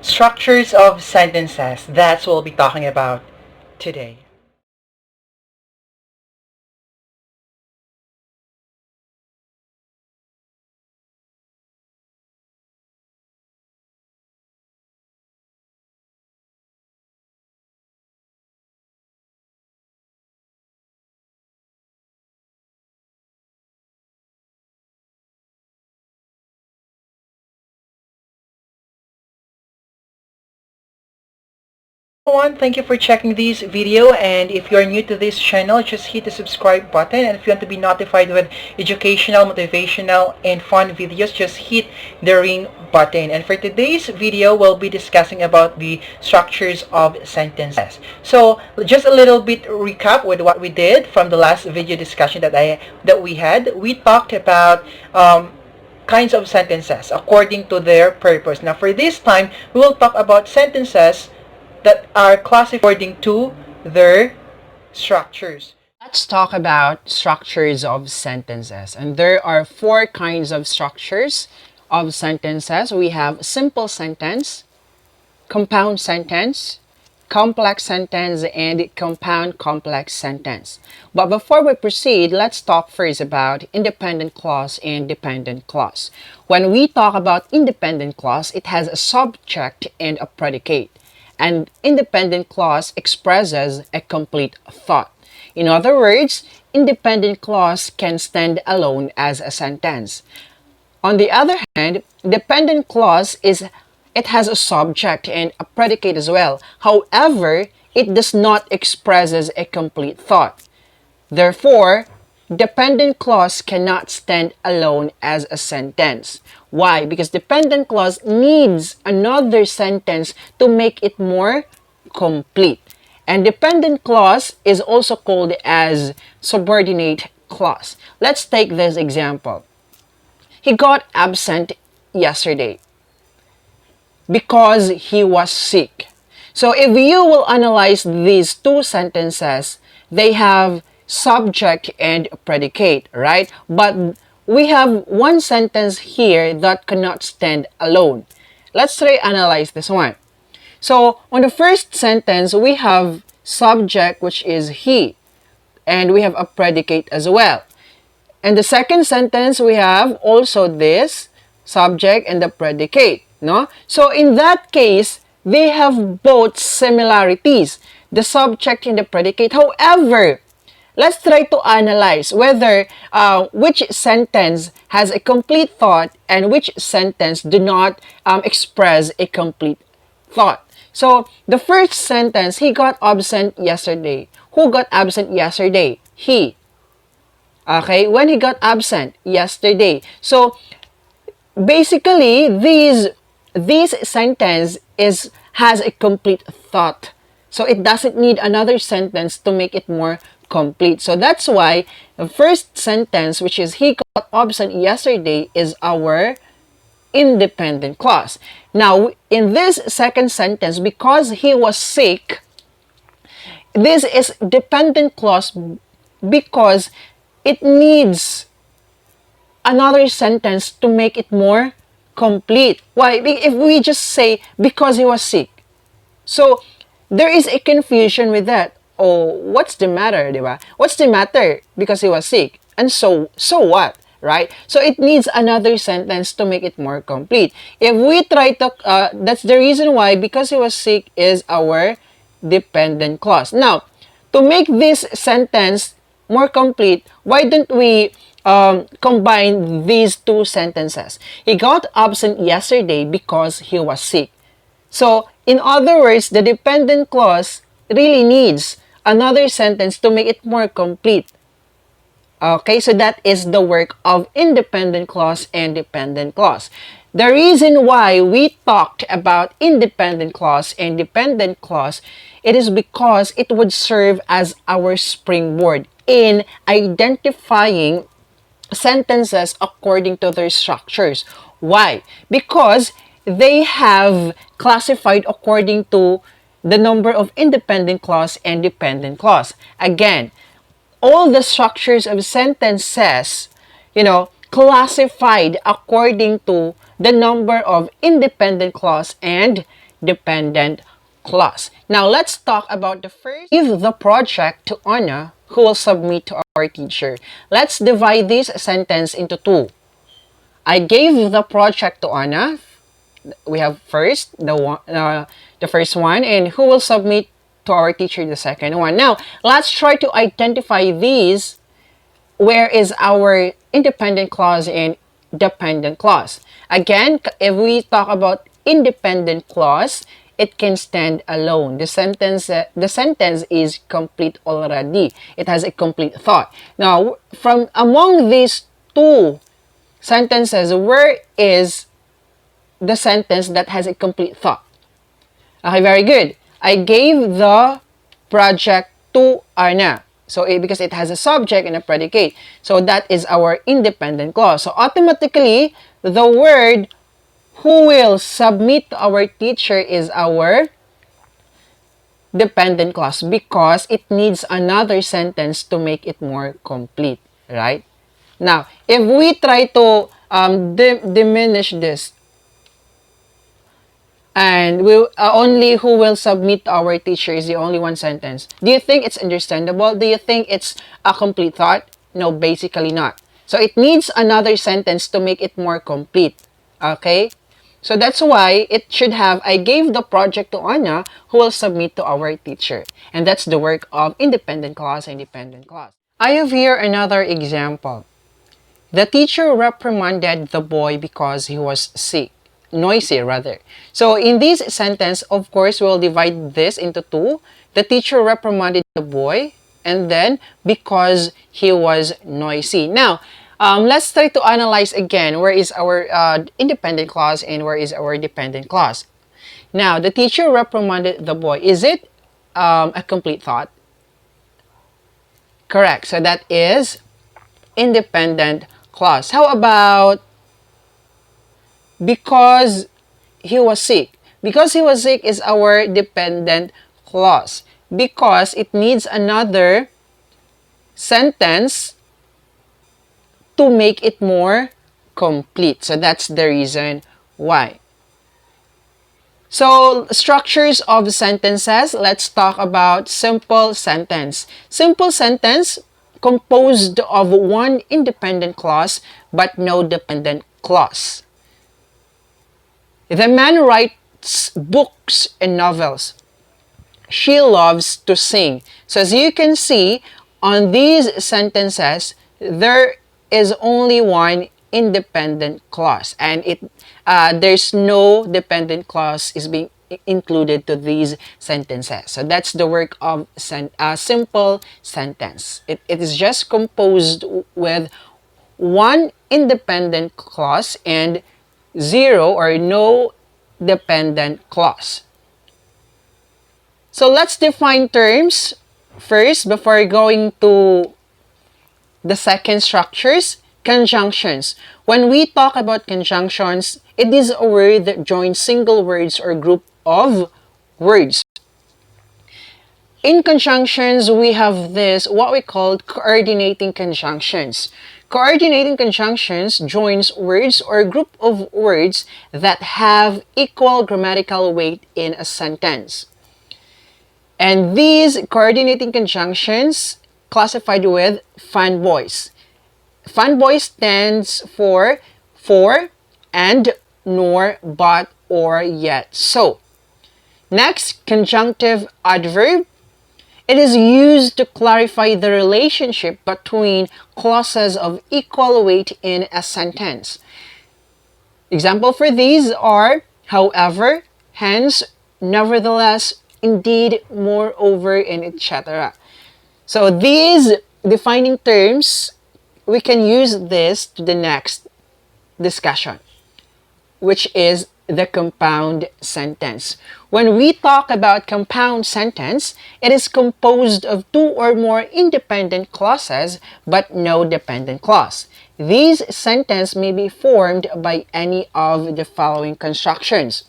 structures of sentences. That's what we'll be talking about today. Everyone, thank you for checking this video, and if you're new to this channel, just hit the subscribe button, and if you want to be notified with educational, motivational, and fun videos, just hit the ring button. And for today's video, we'll be discussing about the structures of sentences. So just a little bit recap with what we did from the last video discussion that we had. We talked about kinds of sentences according to their purpose. Now for this time, we will talk about sentences that are classified according to their structures. Let's talk about structures of sentences. And there are four kinds of structures of sentences. We have simple sentence, compound sentence, complex sentence, and compound complex sentence. But before we proceed, let's talk first about independent clause and dependent clause. When we talk about independent clause, it has a subject and a predicate. An independent clause expresses a complete thought. In other words, independent clause can stand alone as a sentence. On the other hand, dependent clause has a subject and a predicate as well. However, it does not expresses a complete thought. Therefore, dependent clause cannot stand alone as a sentence. Why? Because dependent clause needs another sentence to make it more complete. And dependent clause is also called as subordinate clause. Let's take this example. He got absent yesterday because he was sick. So if you will analyze these two sentences, they have subject and predicate, right? But we have one sentence here that cannot stand alone. Let's try analyze this one. So on the first sentence, we have subject, which is he, and we have a predicate as well. And the second sentence, we have also this subject and the predicate, no? So in that case, they have both similarities, the subject and the predicate. However, let's try to analyze whether which sentence has a complete thought and which sentence do not express a complete thought. So the first sentence, he got absent yesterday. Who got absent yesterday? He. Okay, when he got absent yesterday. So basically, this sentence has a complete thought. So it doesn't need another sentence to make it more complete. So that's why the first sentence, which is he got absent yesterday, is our independent clause. Now, in this second sentence, because he was sick, this is dependent clause because it needs another sentence to make it more complete. Why? If we just say because he was sick, so there is a confusion with that. Oh, what's the matter, diba? What's the matter? Because he was sick. And so what? Right? So it needs another sentence to make it more complete. If we try to, that's the reason why because he was sick is our dependent clause. Now, to make this sentence more complete, why don't we combine these two sentences? He got absent yesterday because he was sick. So, in other words, the dependent clause really needs another sentence to make it more complete. Okay, so that is the work of independent clause and dependent clause. The reason why we talked about independent clause and dependent clause, it is because it would serve as our springboard in identifying sentences according to their structures. Why? Because they have classified according to the number of independent clause and dependent clause. Again, all the structures of sentences, classified according to the number of independent clause and dependent clause. Now, let's talk about the first. Give the project to Anna, who will submit to our teacher. Let's divide this sentence into two. I gave the project to Anna. We have first the first one, and who will submit to our teacher the second one. Now, let's try to identify these. Where is our independent clause and dependent clause? Again, if we talk about independent clause, it can stand alone. The sentence is complete already. It has a complete thought. Now, from among these two sentences, where is the sentence that has a complete thought? Okay, very good. I gave the project to Anna. So, because it has a subject and a predicate. So, that is our independent clause. So, automatically, the word who will submit to our teacher is our dependent clause because it needs another sentence to make it more complete, right? Now, if we try to diminish this, and only who will submit to our teacher is the only one sentence. Do you think it's understandable? Do you think it's a complete thought? No, basically not. So it needs another sentence to make it more complete. Okay? So that's why it should have, I gave the project to Anna, who will submit to our teacher. And that's the work of independent clause and dependent clause. I have here another example. The teacher reprimanded the boy because he was sick. Noisy rather. So in this sentence, of course, we'll divide this into two. The teacher reprimanded the boy, and then because he was noisy. Now, let's try to analyze again where is our independent clause and where is our dependent clause. Now, the teacher reprimanded the boy. Is it a complete thought? Correct. So that is independent clause. How about because he was sick? Because he was sick is our dependent clause because it needs another sentence to make it more complete. So that's the reason why. So, structures of sentences. Let's talk about simple sentence. Simple sentence composed of one independent clause but no dependent clause. The man writes books and novels. She loves to sing. So as you can see, on these sentences, there is only one independent clause. And there's no dependent clause is being included to these sentences. So that's the work of simple sentence. It is just composed with one independent clause and zero or no dependent clause. So let's define terms first before going to the second structures. Conjunctions. When we talk about conjunctions, it is a word that joins single words or group of words. In conjunctions, we have this, what we call coordinating conjunctions. Coordinating conjunctions joins words or group of words that have equal grammatical weight in a sentence. And these coordinating conjunctions classified with fanboys. Fanboy stands for and, nor, but, or, yet. So, next, conjunctive adverb. It is used to clarify the relationship between clauses of equal weight in a sentence. Example for these are however, hence, nevertheless, indeed, moreover, and etc. So these defining terms, we can use this to the next discussion, which is the compound sentence. When we talk about compound sentence, it is composed of two or more independent clauses but no dependent clause. These sentences may be formed by any of the following constructions.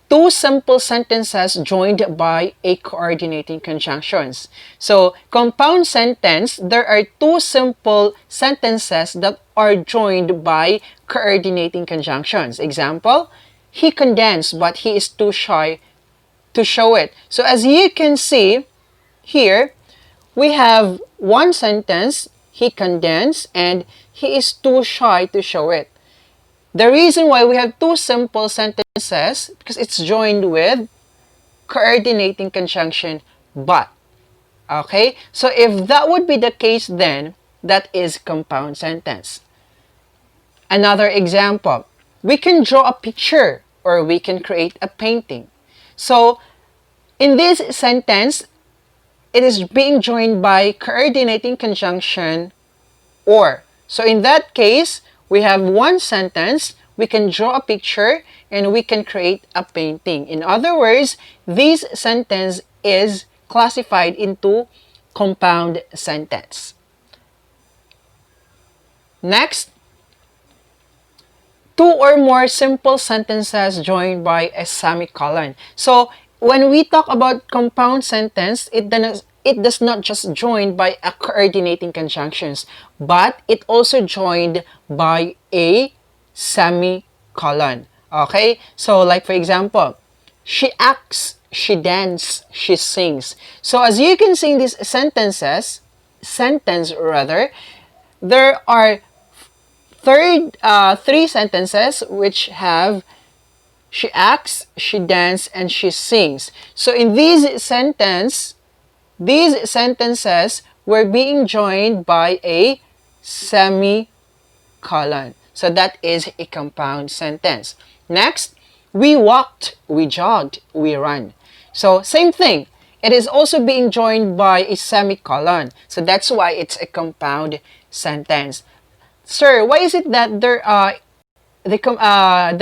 Two simple sentences joined by a coordinating conjunctions. So, compound sentence, there are two simple sentences that are joined by coordinating conjunctions. Example, he condensed, but he is too shy to show it. So as you can see here, we have one sentence, he condensed, and he is too shy to show it. The reason why we have two simple sentences, because it's joined with coordinating conjunction but. Okay? So if that would be the case, then that is compound sentence. Another example, we can draw a picture or we can create a painting. So in this sentence, it is being joined by coordinating conjunction or. So in that case, we have one sentence, we can draw a picture, and we can create a painting. In other words, this sentence is classified into compound sentence. Next, two or more simple sentences joined by a semicolon. So when we talk about compound sentence, it does not just join by a coordinating conjunctions, but it also joined by a semicolon. Okay? So like for example, she acts, she dances, she sings. So as you can see in these sentence rather, there are three sentences which have she acts, she dances, and she sings. So in these sentences were being joined by a semicolon. So that is a compound sentence. Next, we walked, we jogged, we ran. So same thing. It is also being joined by a semicolon. So that's why it's a compound sentence. Sir, why is it that the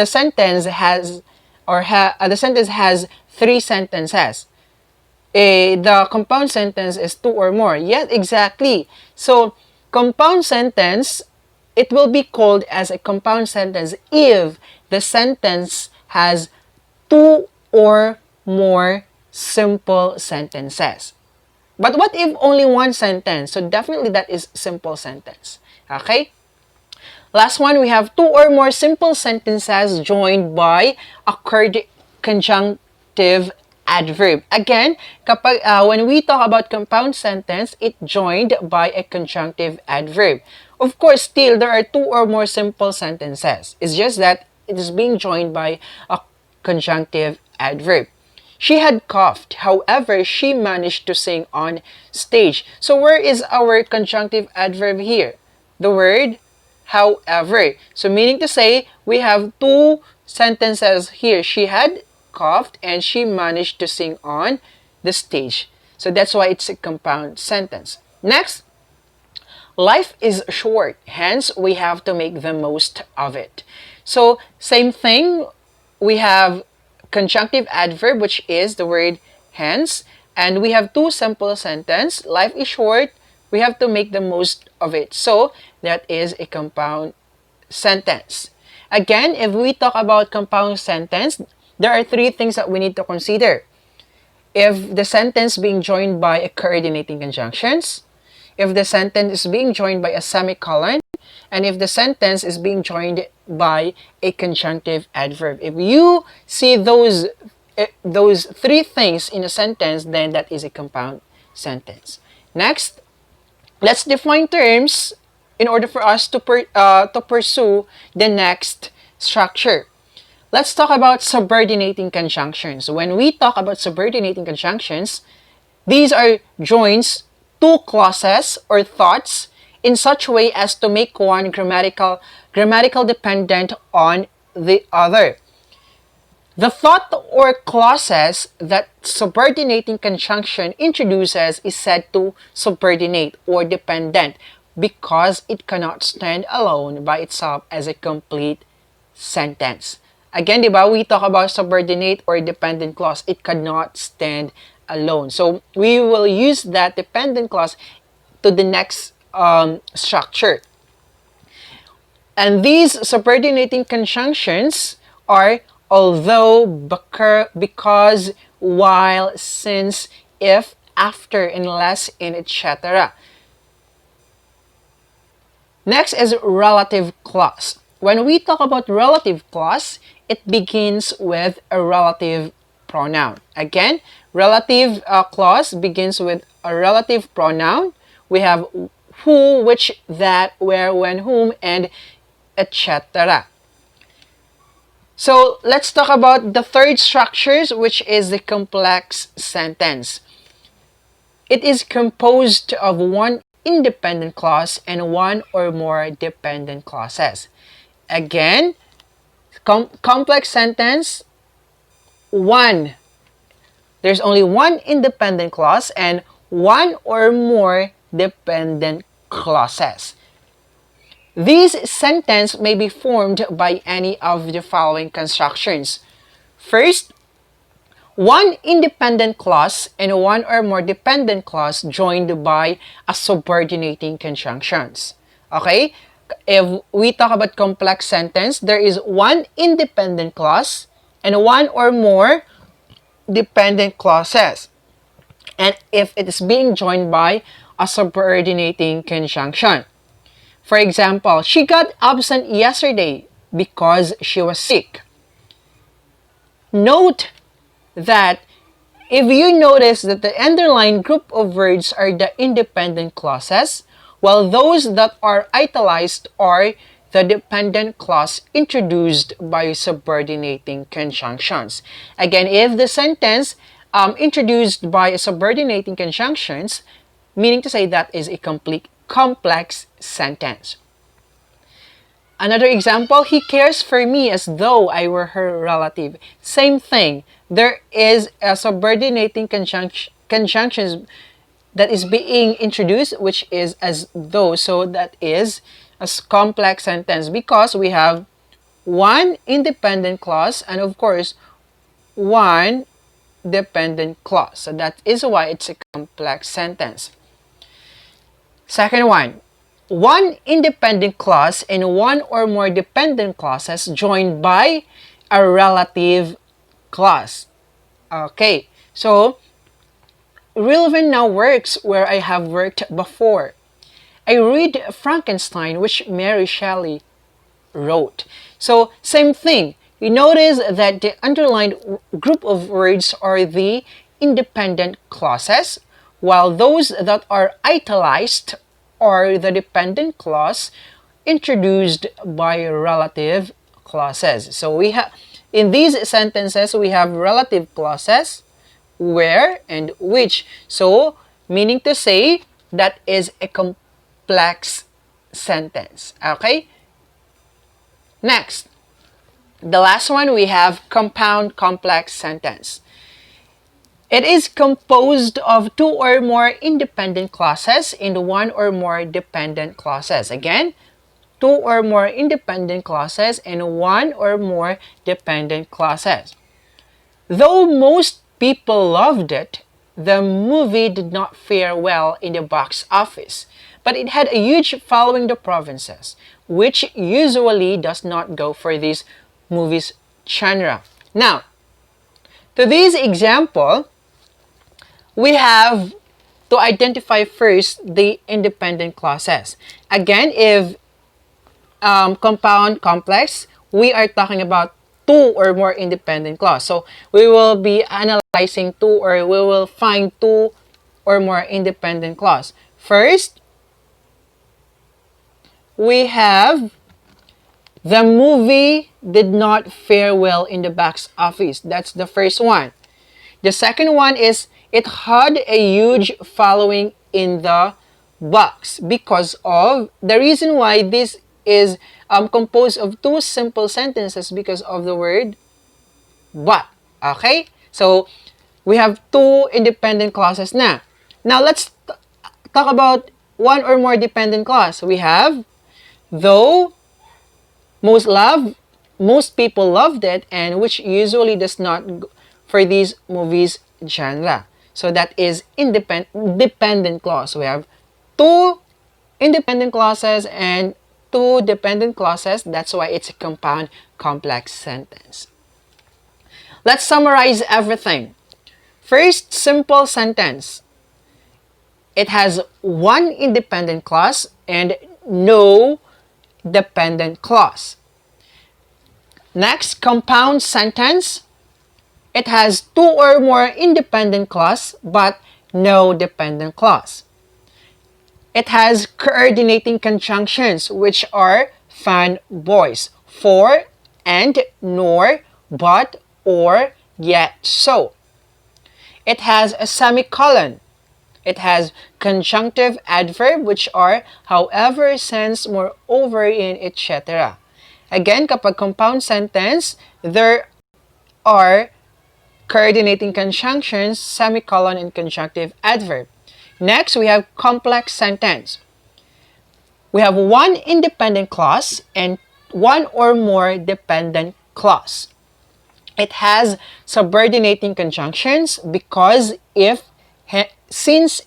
sentence has the sentence has three sentences? The compound sentence is two or more. Yes, exactly. So compound sentence, it will be called as a compound sentence if the sentence has two or more simple sentences. But what if only one sentence? So definitely that is simple sentence. Okay? Last one, we have two or more simple sentences joined by a conjunctive adverb. Again, when we talk about compound sentence, it joined by a conjunctive adverb. Of course, still there are two or more simple sentences. It's just that it is being joined by a conjunctive adverb. She had coughed, however, she managed to sing on stage. So where is our conjunctive adverb here? The word however. So meaning to say, we have two sentences here. She had coughed and she managed to sing on the stage. So that's why it's a compound sentence. Next, life is short, hence we have to make the most of it. So same thing, we have conjunctive adverb, which is the word hence, and we have two simple sentences. Life is short, we have to make the most of it. So that is a compound sentence. Again, if we talk about compound sentence, there are three things that we need to consider. If the sentence being joined by a coordinating conjunctions, if the sentence is being joined by a semicolon, and if the sentence is being joined by a conjunctive adverb. If you see those three things in a sentence, then that is a compound sentence. Next, let's define terms in order for us to pursue the next structure. Let's talk about subordinating conjunctions. When we talk about subordinating conjunctions, these are joins two clauses or thoughts in such way as to make one grammatical dependent on the other. The thought or clauses that subordinating conjunction introduces is said to subordinate or dependent because it cannot stand alone by itself as a complete sentence. Again, di ba, we talk about subordinate or dependent clause. It cannot stand alone. So we will use that dependent clause to the next structure. And these subordinating conjunctions are although, because, while, since, if, after, unless, in, etc. Next is relative clause. When we talk about relative clause, it begins with a relative pronoun. Again, relative clause begins with a relative pronoun. We have who, which, that, where, when, whom, and etc. So let's talk about the third structures, which is the complex sentence. It is composed of one independent clause and one or more dependent clauses. Again, complex sentence, one. There's only one independent clause and one or more dependent clauses. These sentences may be formed by any of the following constructions. First, one independent clause and one or more dependent clause joined by a subordinating conjunctions. Okay? If we talk about complex sentence, there is one independent clause and one or more dependent clauses. And if it is being joined by a subordinating conjunction. For example, she got absent yesterday because she was sick. Note that if you notice that the underlying group of words are the independent clauses, while those that are italicized are the dependent clause introduced by subordinating conjunctions. Again, if the sentence introduced by subordinating conjunctions, meaning to say that is a complete complex sentence. Another example, he cares for me as though I were her relative. Same thing. There is a subordinating conjunctions that is being introduced, which is as though. So that is a complex sentence because we have one independent clause and of course one dependent clause. So that is why it's a complex sentence. Second one independent clause and one or more dependent clauses joined by a relative clause. Okay, so relevant now works where I have worked before. I read Frankenstein, which Mary Shelley wrote. So same thing. You notice that the underlined group of words are the independent clauses, while those that are italicized are the dependent clause introduced by relative clauses. So we have in these sentences we have relative clauses, where and which. So meaning to say that is a complex sentence. Okay? Next, the last one we have compound complex sentence. It is composed of two or more independent clauses and one or more dependent clauses. Again, two or more independent clauses and one or more dependent clauses. Though most people loved it, the movie did not fare well in the box office, but it had a huge following in the provinces, which usually does not go for these movies genre. Now, to this example, we have to identify first the independent clauses. Again, if compound complex, we are talking about two or more independent clause. So we will be analyzing two or we will find two or more independent clause. First, we have the movie did not fare well in the box office. That's the first one. The second one is it had a huge following in the box because of the reason why this is composed of two simple sentences because of the word but. Okay? So, we have two independent clauses na. Now, let's talk about one or more dependent clause. We have though most people loved it and which usually does not for these movies genre. So that is dependent clause. We have two independent clauses and two dependent clauses. That's why it's a compound complex sentence. Let's summarize everything. First, simple sentence. It has one independent clause and no dependent clause. Next, compound sentence. It has two or more independent clause but no dependent clause. It has coordinating conjunctions, which are found boys: for, and, nor, but, or, yet, so. It has a semicolon. It has conjunctive adverb, which are however, since, moreover, in, etc. Again, kapag compound sentence, there are coordinating conjunctions, semicolon, and conjunctive adverb. Next, we have complex sentence. We have one independent clause and one or more dependent clause. It has subordinating conjunctions: because, if, since,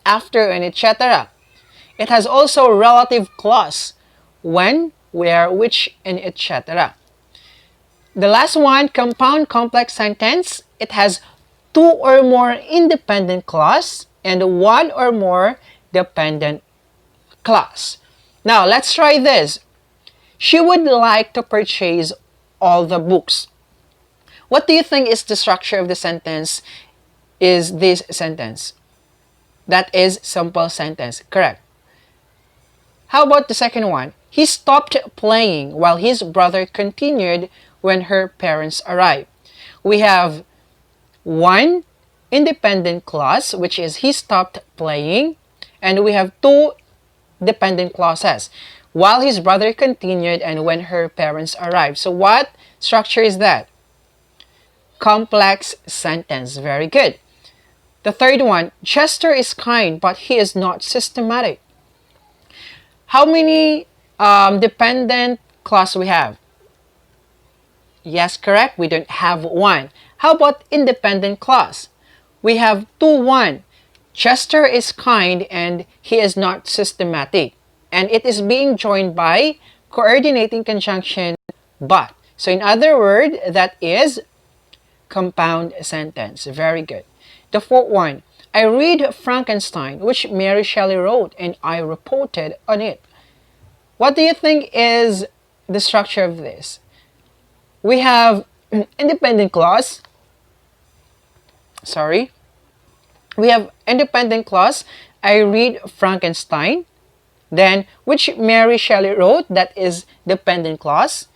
after, and etc. It has also relative clause: when, where, which, and etc. The last one, compound complex sentence. It has two or more independent clause and one or more dependent clause. Now, let's try this. She would like to purchase all the books. What do you think is the structure of the sentence? Is this sentence? That is simple sentence. Correct. How about the second one? He stopped playing while his brother continued when her parents arrived. We have one independent clause, which is he stopped playing, and we have two dependent clauses: while his brother continued and when her parents arrived. So what structure is that? Complex sentence. Very good. The third one, Chester is kind, but he is not systematic. How many dependent clause we have? Yes, correct. We don't have one. How about independent clause? We have two, one. Chester is kind and he is not systematic. And it is being joined by coordinating conjunction but. So in other words, that is compound sentence. Very good. The fourth one, I read Frankenstein, which Mary Shelley wrote, and I reported on it. What do you think is the structure of this? We have independent clause. Sorry. We have independent clause. I read Frankenstein. Then, which Mary Shelley wrote, that is dependent clause.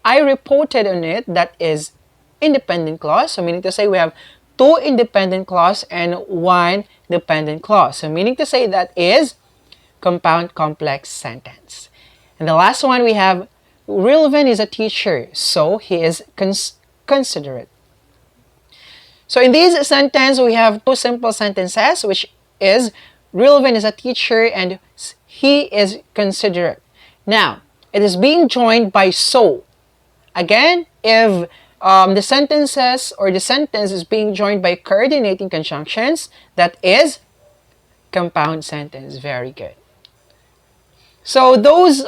I reported on it, that is independent clause. So meaning to say we have two independent clause and one dependent clause. So meaning to say that is compound complex sentence. And the last one we have, Rilvan is a teacher, so he is considerate. So in this sentence, we have two simple sentences, which is Rilvan is a teacher and he is considerate. Now, it is being joined by so. Again, if the sentences or the sentence is being joined by coordinating conjunctions, that is compound sentence. Very good. So those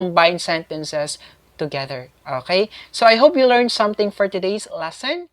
combine sentences together. Okay? So I hope you learned something for today's lesson.